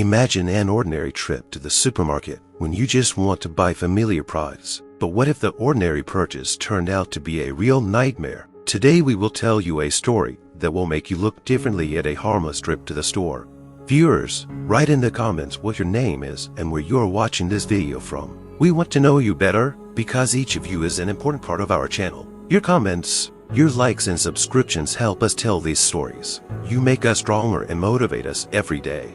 Imagine an ordinary trip to the supermarket when you just want to buy familiar products. But what if the ordinary purchase turned out to be a real nightmare? Today we will tell you a story that will make you look differently at a harmless trip to the store. Viewers, write in the comments what your name is and where you are watching this video from. We want to know you better because each of you is an important part of our channel. Your comments, your likes and subscriptions help us tell these stories. You make us stronger and motivate us every day.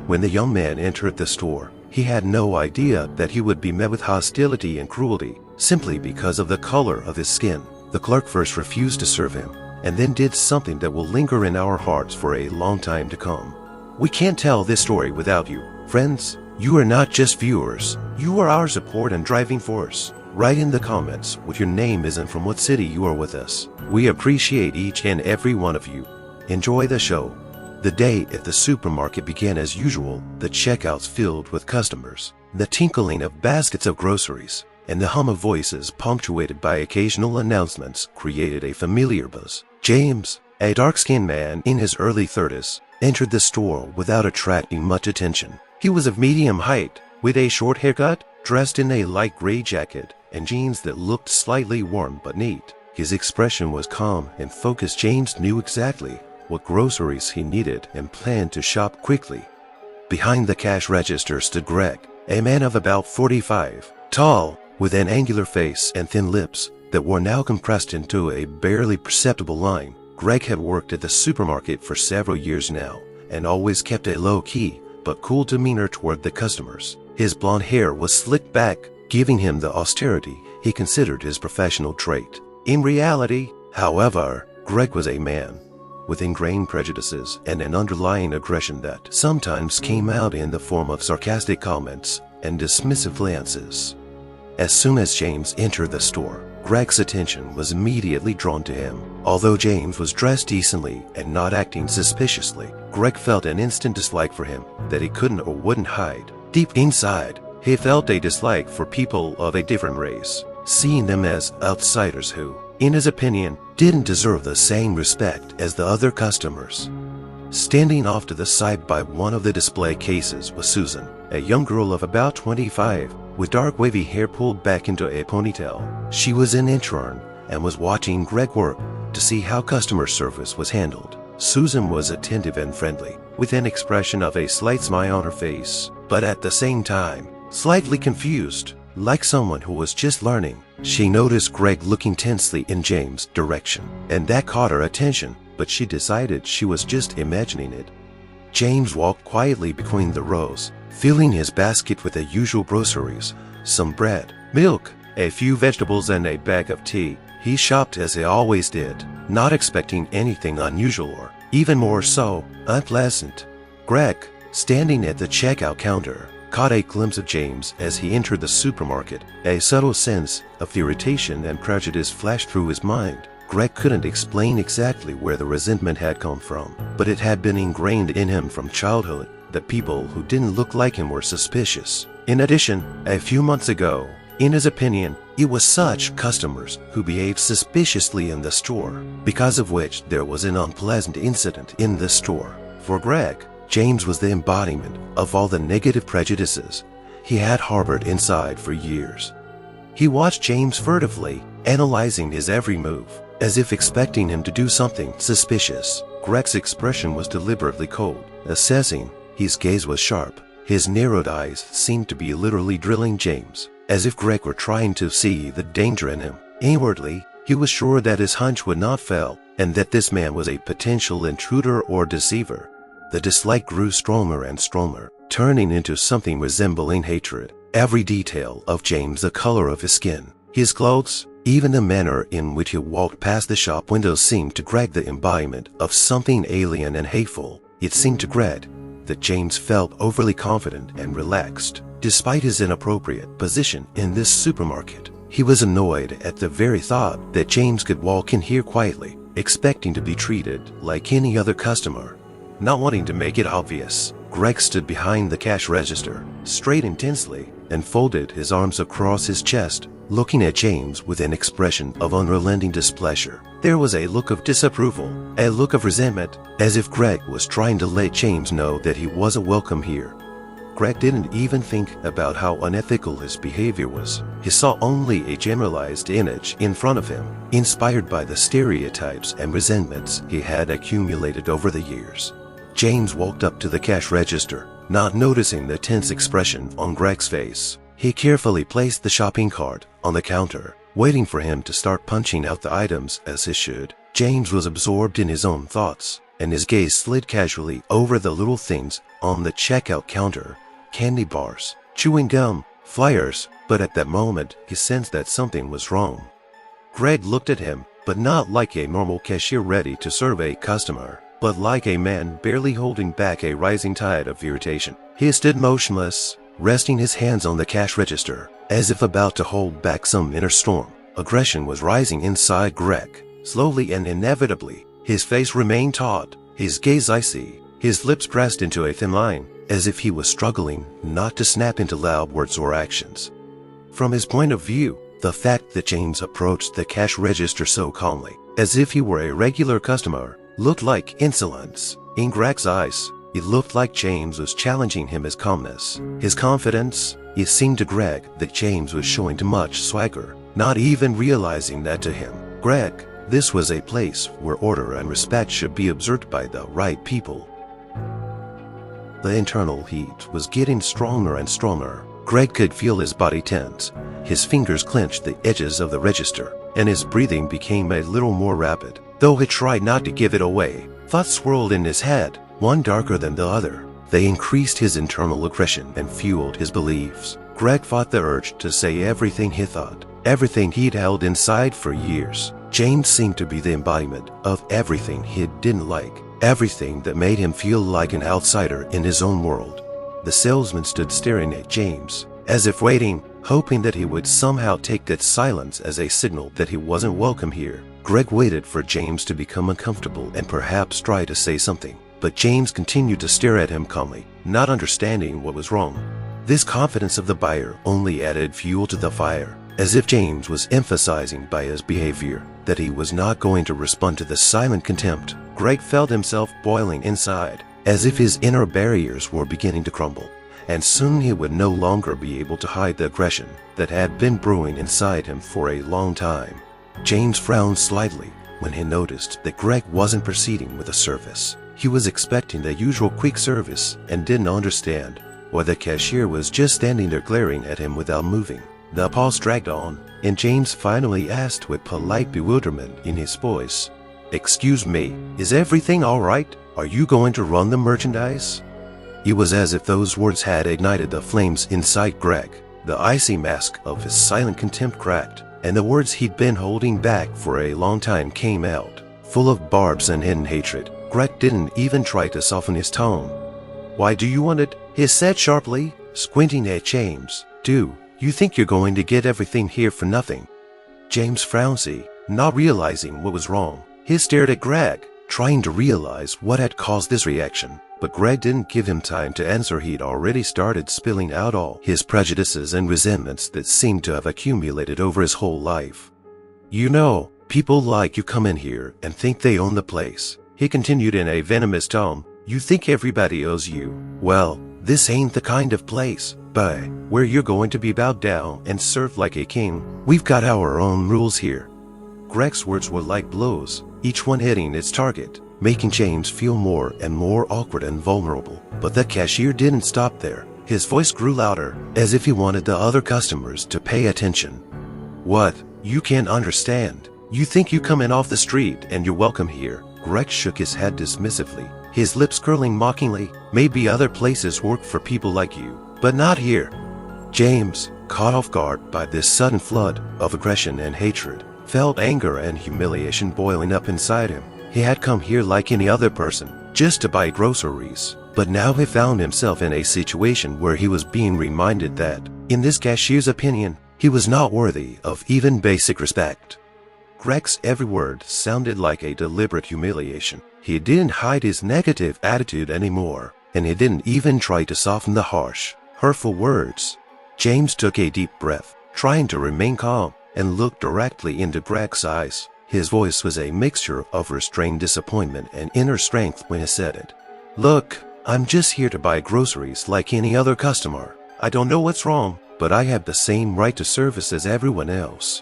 When the young man entered the store, he had no idea that he would be met with hostility and cruelty simply because of the color of his skin. The clerk first refused to serve him and then did something that will linger in our hearts for a long time to come. We can't tell this story without you. Friends, you are not just viewers. You are our support and driving force. Write in the comments what your name is and from what city you are with us. We appreciate each and every one of you. Enjoy the show. The day at the supermarket began as usual, the checkouts filled with customers, the tinkling of baskets of groceries, and the hum of voices punctuated by occasional announcements created a familiar buzz. James, a dark-skinned man in his early 30s, entered the store without attracting much attention. He was of medium height, with a short haircut, dressed in a light gray jacket, and jeans that looked slightly worn but neat. His expression was calm and focused. James knew exactly what groceries he needed and planned to shop quickly. Behind the cash register stood Greg, a man of about 45, tall, with an angular face and thin lips that were now compressed into a barely perceptible line. Greg had worked at the supermarket for several years now and always kept a low-key but cool demeanor toward the customers. His blonde hair was slicked back, giving him the austerity he considered his professional trait. In reality, however, Greg was a man with ingrained prejudices and an underlying aggression that sometimes came out in the form of sarcastic comments and dismissive glances. As soon as James entered the store, Greg's attention was immediately drawn to him. Although James was dressed decently and not acting suspiciously, Greg felt an instant dislike for him that he couldn't or wouldn't hide. Deep inside, he felt a dislike for people of a different race, seeing them as outsiders who, in his opinion, didn't deserve the same respect as the other customers. Standing off to the side by one of the display cases was Susan, a young girl of about 25, with dark wavy hair pulled back into a ponytail. She was an intern and was watching Greg work to see how customer service was handled. Susan was attentive and friendly, with an expression of a slight smile on her face, but at the same time, slightly confused, like someone who was just learning. She noticed Greg looking tensely in James' direction, and that caught her attention, but she decided she was just imagining it. James walked quietly between the rows, filling his basket with the usual groceries, some bread, milk, a few vegetables and a bag of tea. He shopped as he always did, not expecting anything unusual or, even more so, unpleasant. Greg, standing at the checkout counter, caught a glimpse of James as he entered the supermarket. A subtle sense of irritation and prejudice flashed through his mind. Greg couldn't explain exactly where the resentment had come from, but it had been ingrained in him from childhood that people who didn't look like him were suspicious. In addition, a few months ago, in his opinion, it was such customers who behaved suspiciously in the store, because of which there was an unpleasant incident in the store. For Greg, James was the embodiment of all the negative prejudices he had harbored inside for years. He watched James furtively, analyzing his every move, as if expecting him to do something suspicious. Greg's expression was deliberately cold, assessing. His gaze was sharp. His narrowed eyes seemed to be literally drilling James, as if Greg were trying to see the danger in him. Inwardly, he was sure that his hunch would not fail, and that this man was a potential intruder or deceiver. The dislike grew stronger and stronger, turning into something resembling hatred. Every detail of James, the color of his skin, his clothes, even the manner in which he walked past the shop windows seemed to Greg the embodiment of something alien and hateful. It seemed to Greg that James felt overly confident and relaxed, despite his inappropriate position in this supermarket. He was annoyed at the very thought that James could walk in here quietly, expecting to be treated like any other customer. Not wanting to make it obvious, Greg stood behind the cash register, straightened tensely, and folded his arms across his chest. looking at James with an expression of unrelenting displeasure. There was a look of disapproval, a look of resentment, as if Greg was trying to let James know that he wasn't welcome here. Greg didn't even think about how unethical his behavior was. He saw only a generalized image in front of him, inspired by the stereotypes and resentments he had accumulated over the years. James walked up to the cash register, not noticing the tense expression on Greg's face. He carefully placed the shopping cart on the counter, waiting for him to start punching out the items as he should. James was absorbed in his own thoughts, and his gaze slid casually over the little things on the checkout counter. Candy bars, chewing gum, flyers, but at that moment he sensed that something was wrong. Greg looked at him, but not like a normal cashier ready to serve a customer, but like a man barely holding back a rising tide of irritation. He stood motionless, resting his hands on the cash register, as if about to hold back some inner storm. Aggression was rising inside Greg. Slowly and inevitably, his face remained taut, his gaze icy, his lips pressed into a thin line, as if he was struggling not to snap into loud words or actions. From his point of view, the fact that James approached the cash register so calmly, as if he were a regular customer, looked like insolence. In Greg's eyes, it looked like James was challenging him as calmness, his confidence. It seemed to Greg that James was showing too much swagger, not even realizing that to him. Greg, this was a place where order and respect should be observed by the right people. The internal heat was getting stronger and stronger. Greg could feel his body tense. His fingers clenched the edges of the register, and his breathing became a little more rapid. Though he tried not to give it away, thoughts swirled in his head, one darker than the other. They increased his internal aggression and fueled his beliefs. Greg fought the urge to say everything he thought, everything he'd held inside for years. James seemed to be the embodiment of everything he didn't like, everything that made him feel like an outsider in his own world. The salesman stood staring at James, as if waiting, hoping that he would somehow take that silence as a signal that he wasn't welcome here. Greg waited for James to become uncomfortable and perhaps try to say something, but James continued to stare at him calmly, not understanding what was wrong. This confidence of the buyer only added fuel to the fire, as if James was emphasizing by his behavior that he was not going to respond to the silent contempt. Greg felt himself boiling inside, as if his inner barriers were beginning to crumble, and soon he would no longer be able to hide the aggression that had been brewing inside him for a long time. James frowned slightly when he noticed that Greg wasn't proceeding with the service. He was expecting the usual quick service and didn't understand why the cashier was just standing there glaring at him without moving. The pause dragged on, and James finally asked with polite bewilderment in his voice, "Excuse me, is everything all right? Are you going to run the merchandise?" It was as if those words had ignited the flames inside Greg. The icy mask of his silent contempt cracked, and the words he'd been holding back for a long time came out, full of barbs and hidden hatred. Greg didn't even try to soften his tone. "Why do you want it?" he said sharply, squinting at James. "Do you think you're going to get everything here for nothing?" James frowned, not realizing what was wrong. He stared at Greg, trying to realize what had caused this reaction. But Greg didn't give him time to answer. He'd already started spilling out all his prejudices and resentments that seemed to have accumulated over his whole life. "You know, people like you come in here and think they own the place," he continued in a venomous tone. "You think everybody owes you. Well, this ain't the kind of place, but where you're going to be bowed down and served like a king. We've got our own rules here." Greg's words were like blows, each one hitting its target, making James feel more and more awkward and vulnerable. But the cashier didn't stop there. His voice grew louder, as if he wanted the other customers to pay attention. "What? You can't understand. You think you come in off the street and you're welcome here." Greg shook his head dismissively, his lips curling mockingly. "Maybe other places work for people like you, but not here." James, caught off guard by this sudden flood of aggression and hatred, felt anger and humiliation boiling up inside him. He had come here like any other person, just to buy groceries. But now he found himself in a situation where he was being reminded that, in this cashier's opinion, he was not worthy of even basic respect. Greg's every word sounded like a deliberate humiliation. He didn't hide his negative attitude anymore, and he didn't even try to soften the harsh, hurtful words. James took a deep breath, trying to remain calm, and looked directly into Greg's eyes. His voice was a mixture of restrained disappointment and inner strength when he said it. "Look, I'm just here to buy groceries like any other customer. I don't know what's wrong, but I have the same right to service as everyone else."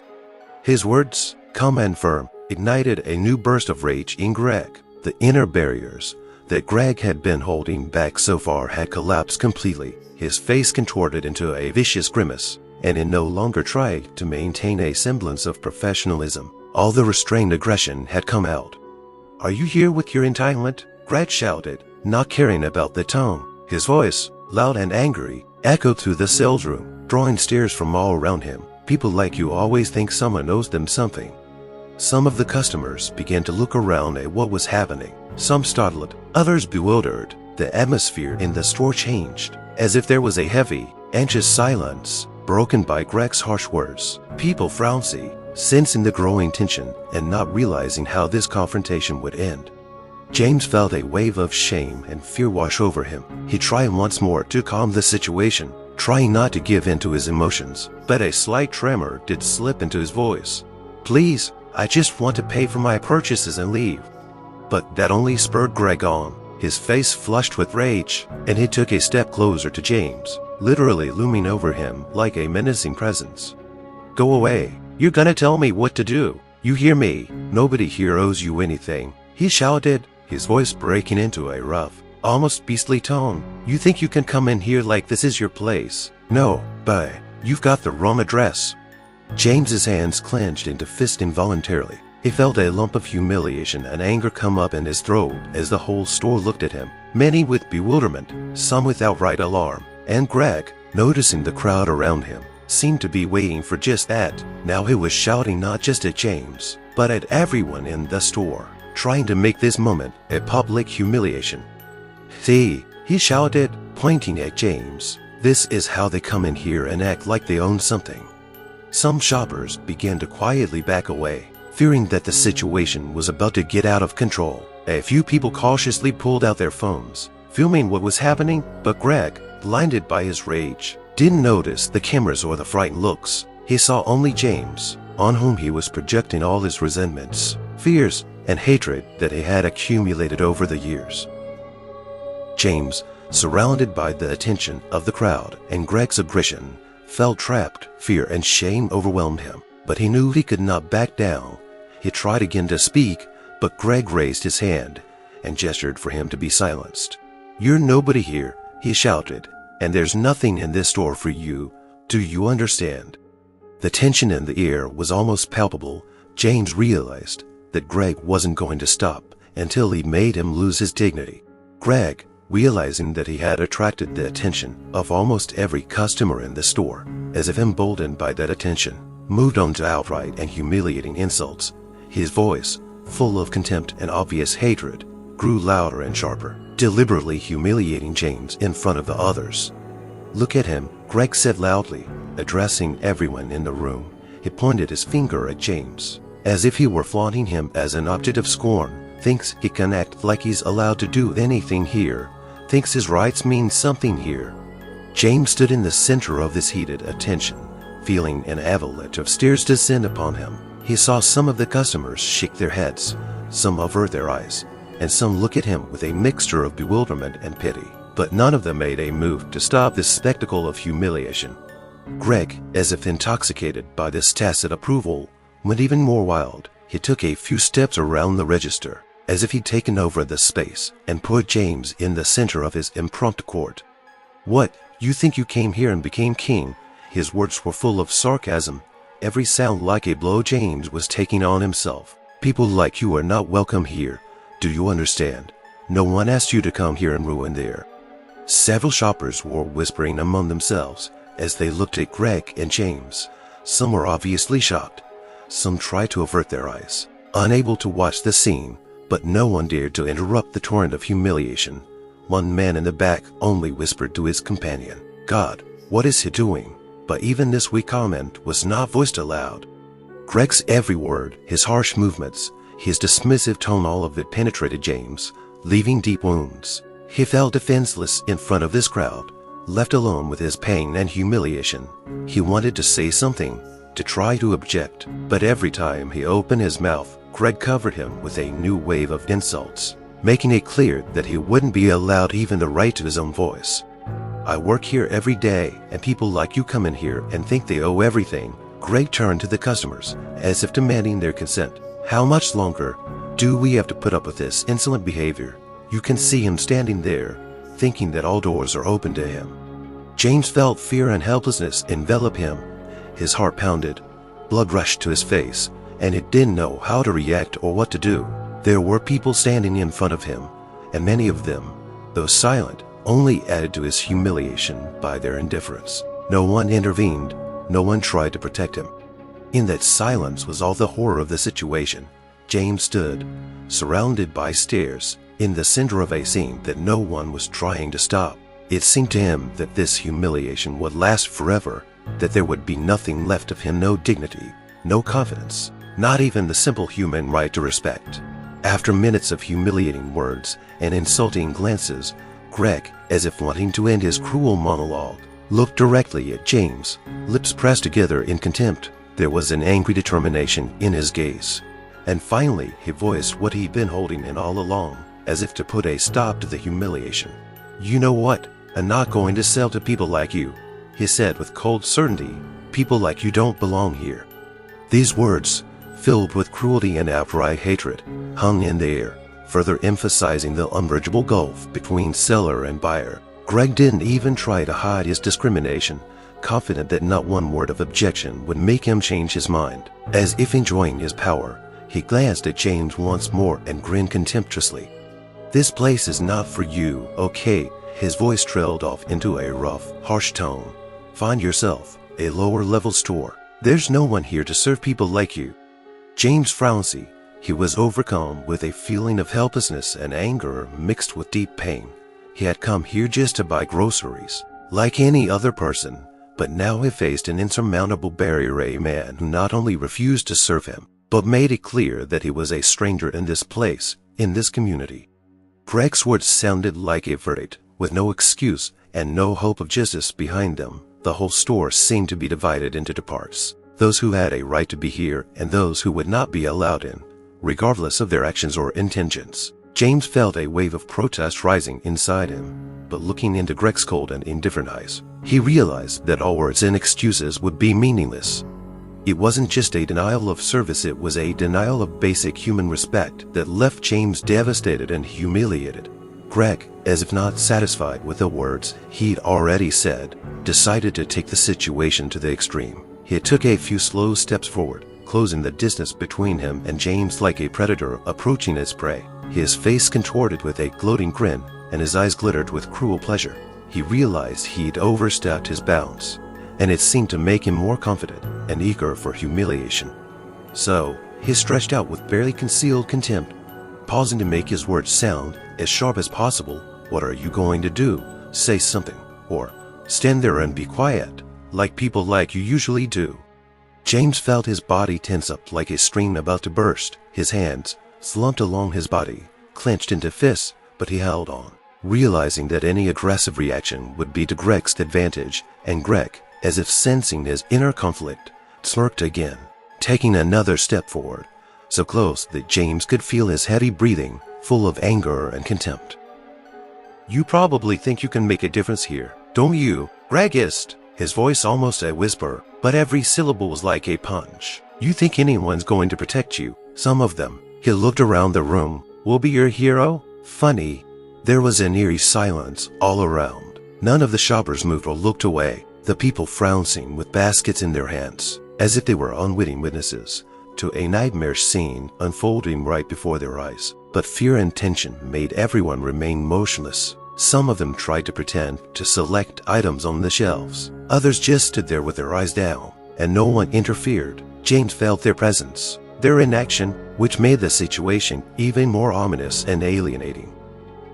His words, calm and firm, ignited a new burst of rage in Greg. The inner barriers that Greg had been holding back so far had collapsed completely. His face contorted into a vicious grimace, and he no longer tried to maintain a semblance of professionalism. All the restrained aggression had come out. "Are you here with your entitlement?" Greg shouted, not caring about the tone. His voice, loud and angry, echoed through the sales room, drawing stares from all around him. People like you always think someone owes them something. Some of the customers began to look around at what was happening. Some startled, others bewildered. The atmosphere in the store changed, as if there was a heavy, anxious silence, broken by Greg's harsh words. People frowned, sensing the growing tension and not realizing how this confrontation would end. James felt a wave of shame and fear wash over him. He tried once more to calm the situation, trying not to give in to his emotions, but a slight tremor did slip into his voice. "Please, I just want to pay for my purchases and leave." But that only spurred Greg on. His face flushed with rage, and he took a step closer to James, literally looming over him like a menacing presence. "Go away. You're gonna tell me what to do. You hear me? Nobody here owes you anything," he shouted, his voice breaking into a rough, almost beastly tone. "You think you can come in here like this is your place? No, but you've got the wrong address." James's hands clenched into fists involuntarily. He felt a lump of humiliation and anger come up in his throat as the whole store looked at him, many with bewilderment, some with outright alarm. And Greg, noticing the crowd around him, seemed to be waiting for just that. Now he was shouting not just at James, but at everyone in the store, trying to make this moment a public humiliation. "See," he shouted, pointing at James, "this is how they come in here and act like they own something." Some shoppers began to quietly back away, fearing that the situation was about to get out of control. A few people cautiously pulled out their phones, filming what was happening, but Greg, blinded by his rage, didn't notice the cameras or the frightened looks. He saw only James, on whom he was projecting all his resentments, fears, and hatred that he had accumulated over the years. James, surrounded by the attention of the crowd and Greg's aggression, felt trapped. Fear and shame overwhelmed him, but he knew he could not back down. He tried again to speak, but Greg raised his hand and gestured for him to be silenced. "You're nobody here," he shouted, "and there's nothing in this store for you. Do you understand?" The tension in the air was almost palpable. James realized that Greg wasn't going to stop until he made him lose his dignity. Greg, realizing that he had attracted the attention of almost every customer in the store, as if emboldened by that attention, moved on to outright and humiliating insults. His voice, full of contempt and obvious hatred, grew louder and sharper, deliberately humiliating James in front of the others. "Look at him," Greg said loudly, addressing everyone in the room. He pointed his finger at James, as if he were flaunting him as an object of scorn. "Thinks he can act like he's allowed to do anything here. Thinks his rights mean something here." James stood in the center of this heated attention, feeling an avalanche of stares descend upon him. He saw some of the customers shake their heads, some avert their eyes, and some look at him with a mixture of bewilderment and pity. But none of them made a move to stop this spectacle of humiliation. Greg, as if intoxicated by this tacit approval, went even more wild. He took a few steps around the register, as if he'd taken over the space, and put James in the center of his impromptu court. "What, you think you came here and became king?" His words were full of sarcasm, every sound like a blow James was taking on himself. "People like you are not welcome here. Do you understand? No one asked you to come here and ruin their..." Several shoppers were whispering among themselves as they looked at Greg and James. Some were obviously shocked. Some tried to avert their eyes, unable to watch the scene, but no one dared to interrupt the torrent of humiliation. One man in the back only whispered to his companion, "God, what is he doing?" But even this weak comment was not voiced aloud. Greg's every word, his harsh movements, his dismissive tone, all of it penetrated James, leaving deep wounds. He felt defenseless in front of this crowd, left alone with his pain and humiliation. He wanted to say something, to try to object, but every time he opened his mouth, Greg covered him with a new wave of insults, making it clear that he wouldn't be allowed even the right to his own voice. "I work here every day, and people like you come in here and think they owe everything." Greg turned to the customers, as if demanding their consent. "How much longer do we have to put up with this insolent behavior?" You can see him standing there, thinking that all doors are open to him. James felt fear and helplessness envelop him. His heart pounded, blood rushed to his face, and he didn't know how to react or what to do. There were people standing in front of him, and many of them, though silent, only added to his humiliation by their indifference. No one intervened, no one tried to protect him. In that silence was all the horror of the situation. James stood, surrounded by stares, in the center of a scene that no one was trying to stop. It seemed to him that this humiliation would last forever, that there would be nothing left of him, no dignity, no confidence, not even the simple human right to respect. After minutes of humiliating words and insulting glances, Greg, as if wanting to end his cruel monologue, looked directly at James, lips pressed together in contempt. There was an angry determination in his gaze. And finally, he voiced what he'd been holding in all along, as if to put a stop to the humiliation. "You know what? I'm not going to sell to people like you," he said with cold certainty. "People like you don't belong here." These words, filled with cruelty and outright hatred, hung in the air, further emphasizing the unbridgeable gulf between seller and buyer. Greg didn't even try to hide his discrimination, confident that not one word of objection would make him change his mind. As if enjoying his power, he glanced at James once more and grinned contemptuously. "This place is not for you, okay?" His voice trailed off into a rough, harsh tone. "Find yourself a lower-level store. There's no one here to serve people like you." James frowned. He was overcome with a feeling of helplessness and anger mixed with deep pain. He had come here just to buy groceries, like any other person, but now he faced an insurmountable barrier, a man who not only refused to serve him, but made it clear that he was a stranger in this place, in this community. Greg's words sounded like a verdict, with no excuse and no hope of justice behind them. The whole store seemed to be divided into two parts: those who had a right to be here and those who would not be allowed in, regardless of their actions or intentions. James felt a wave of protest rising inside him, but looking into Greg's cold and indifferent eyes, he realized that all words and excuses would be meaningless. It wasn't just a denial of service, it was a denial of basic human respect that left James devastated and humiliated. Greg, as if not satisfied with the words he'd already said, decided to take the situation to the extreme. He took a few slow steps forward, closing the distance between him and James like a predator approaching its prey. His face contorted with a gloating grin, and his eyes glittered with cruel pleasure. He realized he'd overstepped his bounds, and it seemed to make him more confident and eager for humiliation. So, he stretched out with barely concealed contempt, pausing to make his words sound as sharp as possible. "What are you going to do? Say something, or stand there and be quiet, like people like you usually do." James felt his body tense up like a stream about to burst. His hands, slumped along his body, clenched into fists, but he held on, realizing that any aggressive reaction would be to Greg's advantage, and Greg, as if sensing his inner conflict, smirked again, taking another step forward, so close that James could feel his heavy breathing, full of anger and contempt. "You probably think you can make a difference here, don't you?" Greg hissed, his voice almost a whisper, but every syllable was like a punch. "You think anyone's going to protect you? Some of them." He looked around the room. "Will be your hero? Funny." There was an eerie silence all around. None of the shoppers moved or looked away, the people frowning with baskets in their hands, as if they were unwitting witnesses to a nightmare scene unfolding right before their eyes. But fear and tension made everyone remain motionless. Some of them tried to pretend to select items on the shelves. Others just stood there with their eyes down, and no one interfered. James felt their presence, their inaction, which made the situation even more ominous and alienating.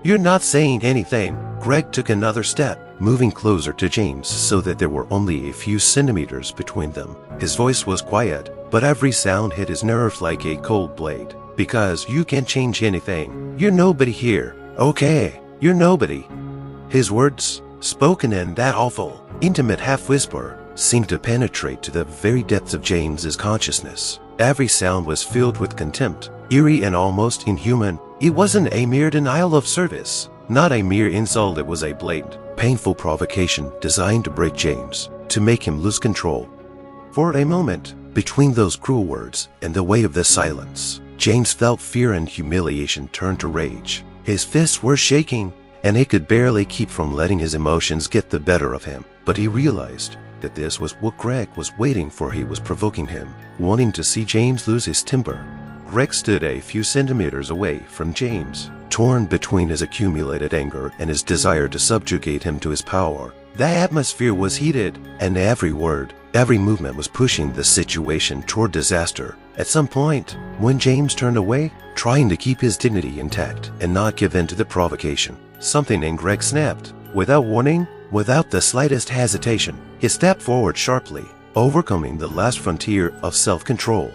"You're not saying anything." Greg took another step, moving closer to James so that there were only a few centimeters between them. His voice was quiet, but every sound hit his nerves like a cold blade. "Because you can't change anything. You're nobody here, okay? You're nobody." His words, spoken in that awful, intimate half-whisper, seemed to penetrate to the very depths of James's consciousness. Every sound was filled with contempt, eerie and almost inhuman. It wasn't a mere denial of service, not a mere insult. It was a blatant, painful provocation designed to break James, to make him lose control. For a moment, between those cruel words and the weight of the silence, James felt fear and humiliation turn to rage. His fists were shaking, and he could barely keep from letting his emotions get the better of him. But he realized that this was what Greg was waiting for. He was provoking him, wanting to see James lose his temper. Greg stood a few centimeters away from James, torn between his accumulated anger and his desire to subjugate him to his power. The atmosphere was heated, and every word, every movement was pushing the situation toward disaster. At some point, when James turned away, trying to keep his dignity intact and not give in to the provocation, something in Greg snapped. Without warning, without the slightest hesitation, he stepped forward sharply, overcoming the last frontier of self-control.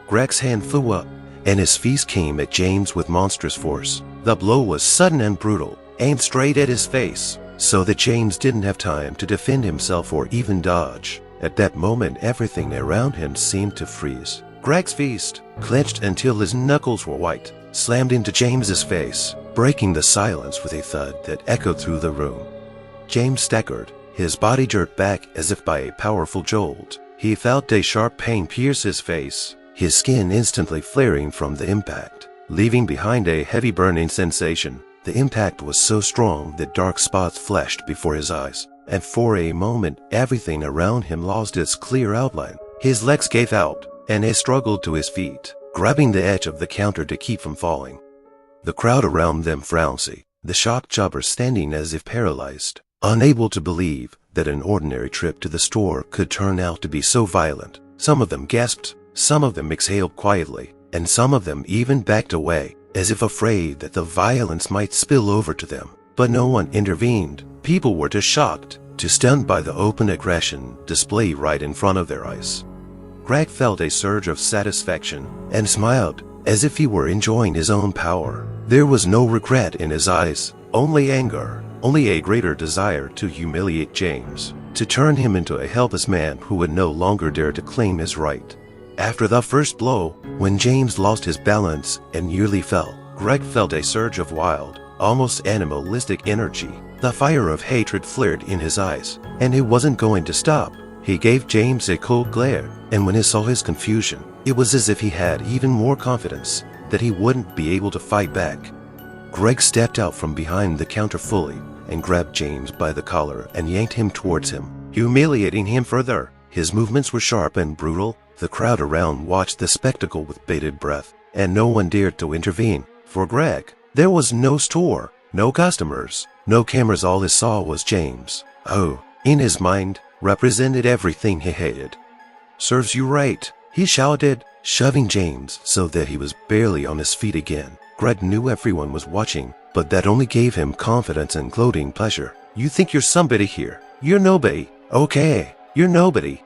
Greg's hand flew up, and his fist came at James with monstrous force. The blow was sudden and brutal, aimed straight at his face, so that James didn't have time to defend himself or even dodge. At that moment, everything around him seemed to freeze. Greg's fist, clenched until his knuckles were white, slammed into James's face, breaking the silence with a thud that echoed through the room. James staggered, his body jerked back as if by a powerful jolt. He felt a sharp pain pierce his face, his skin instantly flaring from the impact, leaving behind a heavy burning sensation. The impact was so strong that dark spots flashed before his eyes, and for a moment everything around him lost its clear outline. His legs gave out, and he struggled to his feet, grabbing the edge of the counter to keep from falling. The crowd around them frowned, the shocked jobbers standing as if paralyzed, unable to believe that an ordinary trip to the store could turn out to be so violent. Some of them gasped, some of them exhaled quietly, and some of them even backed away, as if afraid that the violence might spill over to them. But no one intervened. People were too shocked, too stunned by the open aggression displayed right in front of their eyes. Greg felt a surge of satisfaction and smiled, as if he were enjoying his own power. There was no regret in his eyes, only anger, only a greater desire to humiliate James, to turn him into a helpless man who would no longer dare to claim his right. After the first blow, when James lost his balance and nearly fell, Greg felt a surge of wild, almost animalistic energy. The fire of hatred flared in his eyes, and it wasn't going to stop. He gave James a cold glare, and when he saw his confusion, it was as if he had even more confidence that he wouldn't be able to fight back. Greg stepped out from behind the counter fully and grabbed James by the collar and yanked him towards him, humiliating him further. His movements were sharp and brutal. The crowd around watched the spectacle with bated breath, and no one dared to intervene. For Greg, there was no store, no customers, no cameras. All he saw was James, who, in his mind, represented everything he hated. "Serves you right," he shouted, shoving James so that he was barely on his feet again. Greg knew everyone was watching, but that only gave him confidence and gloating pleasure. "You think you're somebody here. You're nobody. Okay, you're nobody."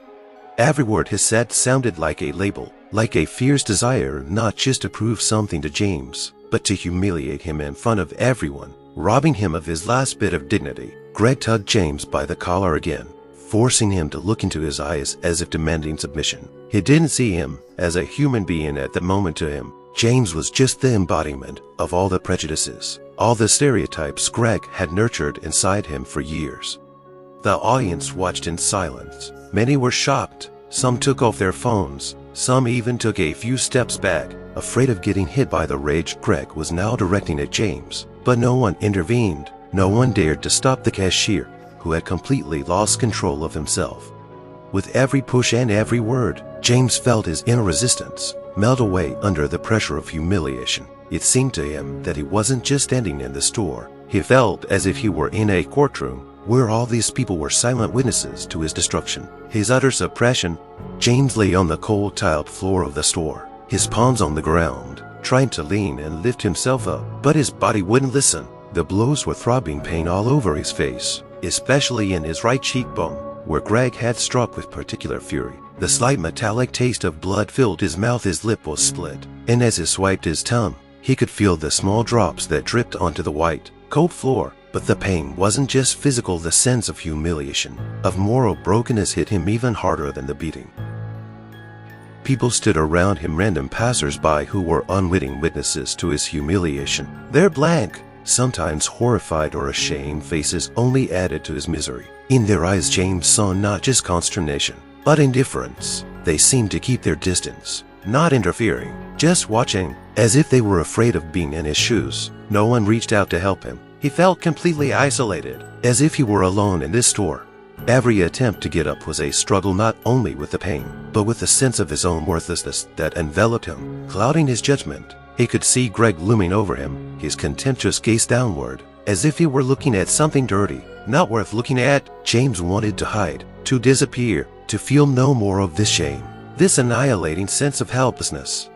Every word he said sounded like a label, like a fierce desire not just to prove something to James, but to humiliate him in front of everyone, robbing him of his last bit of dignity. Greg tugged James by the collar again, forcing him to look into his eyes as if demanding submission. He didn't see him as a human being at the moment. To him, James was just the embodiment of all the prejudices, all the stereotypes Greg had nurtured inside him for years. The audience watched in silence. Many were shocked. Some took off their phones. Some even took a few steps back, afraid of getting hit by the rage Greg was now directing at James. But no one intervened. No one dared to stop the cashier, who had completely lost control of himself. With every push and every word, James felt his inner resistance melt away under the pressure of humiliation. It seemed to him that he wasn't just standing in the store. He felt as if he were in a courtroom, where all these people were silent witnesses to his destruction, his utter suppression. James lay on the cold tiled floor of the store, his palms on the ground, trying to lean and lift himself up, but his body wouldn't listen. The blows were throbbing pain all over his face, especially in his right cheekbone, where Greg had struck with particular fury. The slight metallic taste of blood filled his mouth. His lip was split, and as he swiped his tongue, he could feel the small drops that dripped onto the white, cold floor. But the pain wasn't just physical. The sense of humiliation, of moral brokenness hit him even harder than the beating. People stood around him, random passers-by who were unwitting witnesses to his humiliation. Their blank, sometimes horrified or ashamed faces only added to his misery. In their eyes, James saw not just consternation, but indifference. They seemed to keep their distance, not interfering, just watching, as if they were afraid of being in his shoes. No one reached out to help him. He felt completely isolated, as if he were alone in this store. Every attempt to get up was a struggle, not only with the pain, but with the sense of his own worthlessness that enveloped him, clouding his judgment. He could see Greg looming over him, his contemptuous gaze downward, as if he were looking at something dirty, not worth looking at. James wanted to hide, to disappear, to feel no more of this shame, this annihilating sense of helplessness.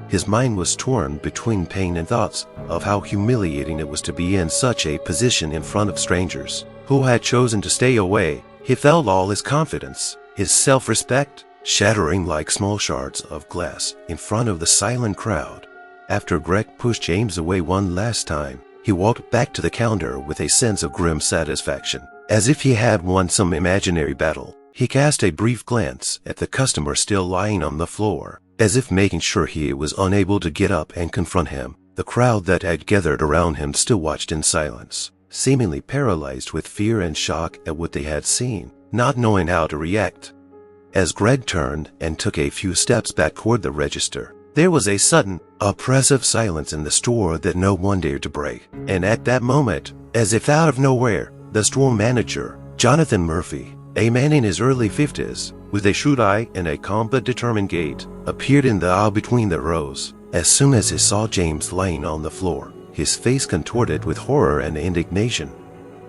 His mind was torn between pain and thoughts of how humiliating it was to be in such a position in front of strangers who had chosen to stay away. He felt all his confidence, his self-respect, shattering like small shards of glass in front of the silent crowd. After Greg pushed James away one last time, he walked back to the counter with a sense of grim satisfaction, as if he had won some imaginary battle. He cast a brief glance at the customer still lying on the floor, as if making sure he was unable to get up and confront him. The crowd that had gathered around him still watched in silence, seemingly paralyzed with fear and shock at what they had seen, not knowing how to react. As Greg turned and took a few steps back toward the register, there was a sudden, oppressive silence in the store that no one dared to break. And at that moment, as if out of nowhere, the store manager, Jonathan Murphy, a man in his early 50s, with a shrewd eye and a calm but determined gait, appeared in the aisle between the rows. As soon as he saw James lying on the floor, his face contorted with horror and indignation.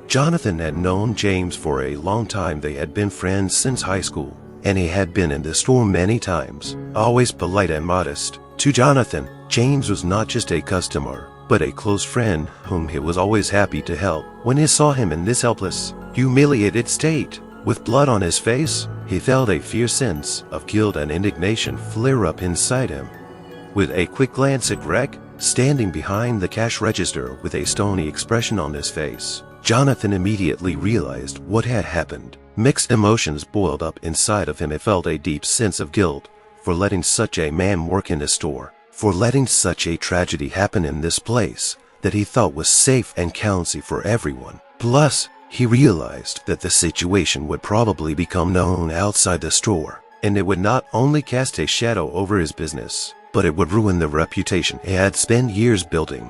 Jonathan had known James for a long time. They had been friends since high school, and he had been in the store many times, always polite and modest. To Jonathan, James was not just a customer, but a close friend whom he was always happy to help. When he saw him in this helpless, humiliated state, with blood on his face, he felt a fierce sense of guilt and indignation flare up inside him. With a quick glance at Greg, standing behind the cash register with a stony expression on his face, Jonathan immediately realized what had happened. Mixed emotions boiled up inside of him. He felt a deep sense of guilt for letting such a man work in the store, for letting such a tragedy happen in this place that he thought was safe and cozy for everyone. Plus, he realized that the situation would probably become known outside the store, and it would not only cast a shadow over his business, but it would ruin the reputation he had spent years building.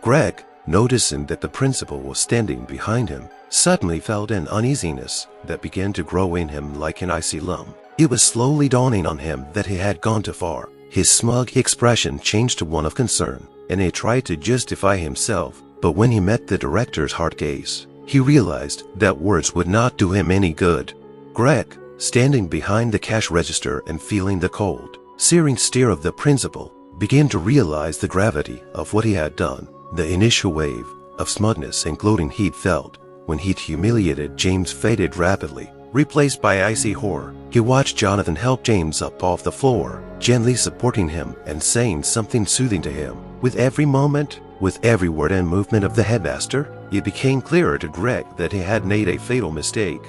Greg, noticing that the principal was standing behind him, suddenly felt an uneasiness that began to grow in him like an icy lump. It was slowly dawning on him that he had gone too far. His smug expression changed to one of concern, and he tried to justify himself, but when he met the director's hard gaze, he realized that words would not do him any good. Greg, standing behind the cash register and feeling the cold, searing stare of the principal, began to realize the gravity of what he had done. The initial wave of smugness and gloating he'd felt when he'd humiliated James faded rapidly, replaced by icy horror. He watched Jonathan help James up off the floor, gently supporting him and saying something soothing to him. With every moment, with every word and movement of the headmaster, it became clearer to Greg that he had made a fatal mistake.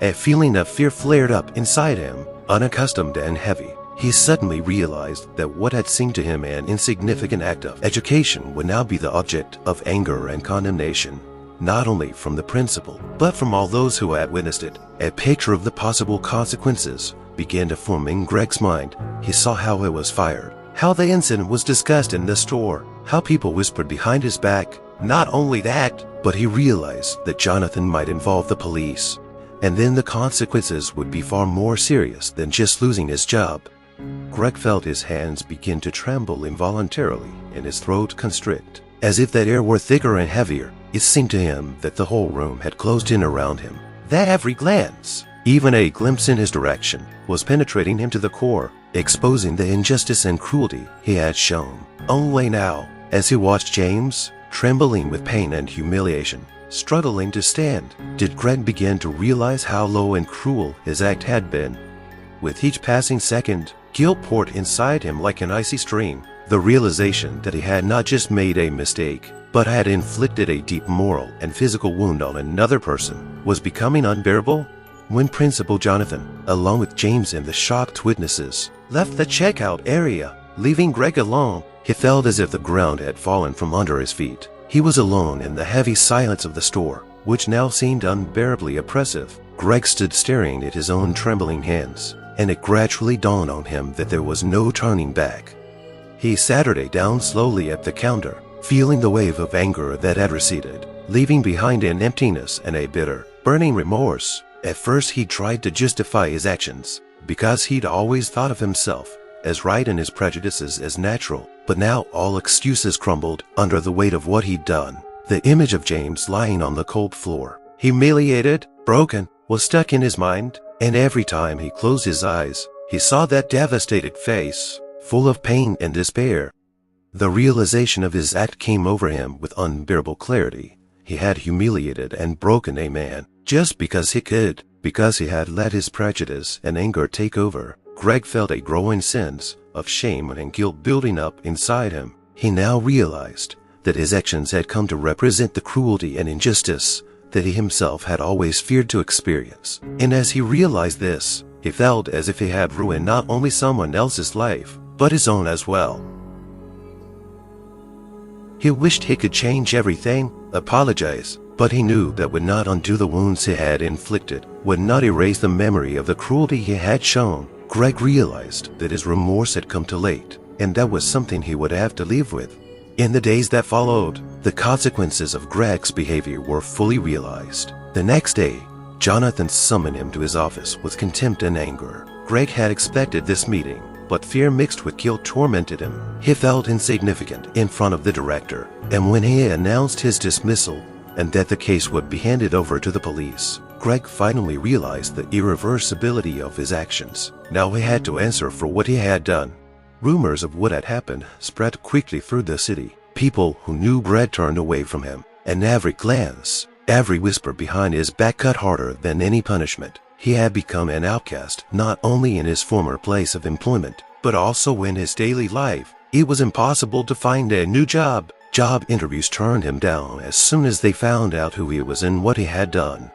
A feeling of fear flared up inside him, unaccustomed and heavy. He suddenly realized that what had seemed to him an insignificant act of education would now be the object of anger and condemnation, not only from the principal, but from all those who had witnessed it. A picture of the possible consequences began to form in Greg's mind. He saw how it was fired, how the incident was discussed in the store, how people whispered behind his back. Not only that, but he realized that Jonathan might involve the police, and then the consequences would be far more serious than just losing his job. Greg felt his hands begin to tremble involuntarily and his throat constrict. As if that air were thicker and heavier, it seemed to him that the whole room had closed in around him, that every glance, even a glimpse in his direction, was penetrating him to the core, exposing the injustice and cruelty he had shown. Only now, as he watched James, trembling with pain and humiliation, struggling to stand, did Greg begin to realize how low and cruel his act had been. With each passing second, guilt poured inside him like an icy stream. The realization that he had not just made a mistake, but had inflicted a deep moral and physical wound on another person, was becoming unbearable. When Principal Jonathan, along with James and the shocked witnesses, left the checkout area, leaving Greg alone, he felt as if the ground had fallen from under his feet. He was alone in the heavy silence of the store, which now seemed unbearably oppressive. Greg stood staring at his own trembling hands, and it gradually dawned on him that there was no turning back. He sat down slowly at the counter, feeling the wave of anger that had receded, leaving behind an emptiness and a bitter, burning remorse. At first he tried to justify his actions, because he'd always thought of himself as right and his prejudices as natural, but now all excuses crumbled under the weight of what he'd done. The image of James lying on the cold floor, humiliated, broken, was stuck in his mind, and every time he closed his eyes, he saw that devastated face, full of pain and despair. The realization of his act came over him with unbearable clarity. He had humiliated and broken a man just because he could, because he had let his prejudice and anger take over. Greg felt a growing sense of shame and guilt building up inside him. He now realized that his actions had come to represent the cruelty and injustice that he himself had always feared to experience. And as he realized this, he felt as if he had ruined not only someone else's life, but his own as well. He wished he could change everything, apologize, but he knew that would not undo the wounds he had inflicted, would not erase the memory of the cruelty he had shown. Greg realized that his remorse had come too late, and that was something he would have to live with. In the days that followed, the consequences of Greg's behavior were fully realized. The next day, Jonathan summoned him to his office with contempt and anger. Greg had expected this meeting, but fear mixed with guilt tormented him. He felt insignificant in front of the director, and when he announced his dismissal and that the case would be handed over to the police, Greg finally realized the irreversibility of his actions. Now he had to answer for what he had done. Rumors of what had happened spread quickly through the city. People who knew Greg turned away from him, and every glance, every whisper behind his back cut harder than any punishment. He had become an outcast not only in his former place of employment, but also in his daily life. It was impossible to find a new job. Job interviews turned him down as soon as they found out who he was and what he had done.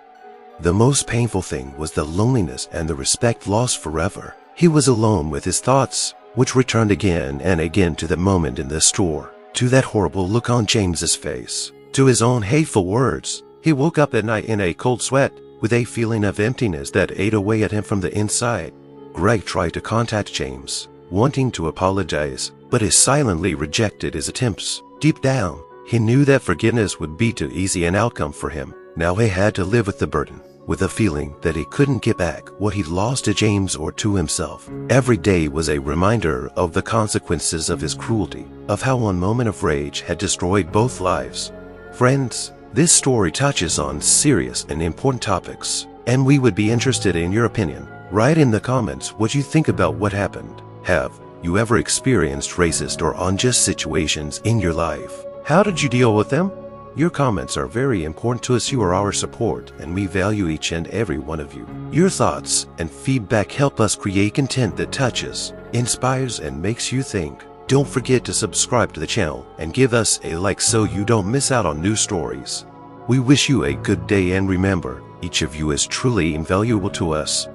The most painful thing was the loneliness and the respect lost forever. He was alone with his thoughts, which returned again and again to the moment in the store, to that horrible look on James's face, to his own hateful words. He woke up at night in a cold sweat, with a feeling of emptiness that ate away at him from the inside. Greg tried to contact James, wanting to apologize, but he silently rejected his attempts. Deep down, he knew that forgiveness would be too easy an outcome for him. Now he had to live with the burden, with the feeling that he couldn't get back what he'd lost to James or to himself. Every day was a reminder of the consequences of his cruelty, of how one moment of rage had destroyed both lives. Friends, this story touches on serious and important topics, and we would be interested in your opinion. Write in the comments what you think about what happened. Have you ever experienced racist or unjust situations in your life? How did you deal with them? Your comments are very important to us. You are our support, and we value each and every one of you. Your thoughts and feedback help us create content that touches, inspires, and makes you think. Don't forget to subscribe to the channel and give us a like so you don't miss out on new stories. We wish you a good day, and remember, each of you is truly invaluable to us.